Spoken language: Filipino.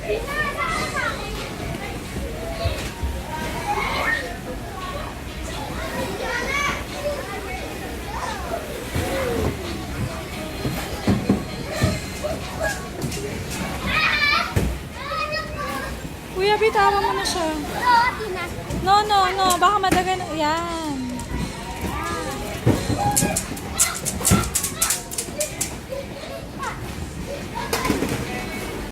Kuya, bitawan mo na siya. No, no, no. Baka madagan. Yan.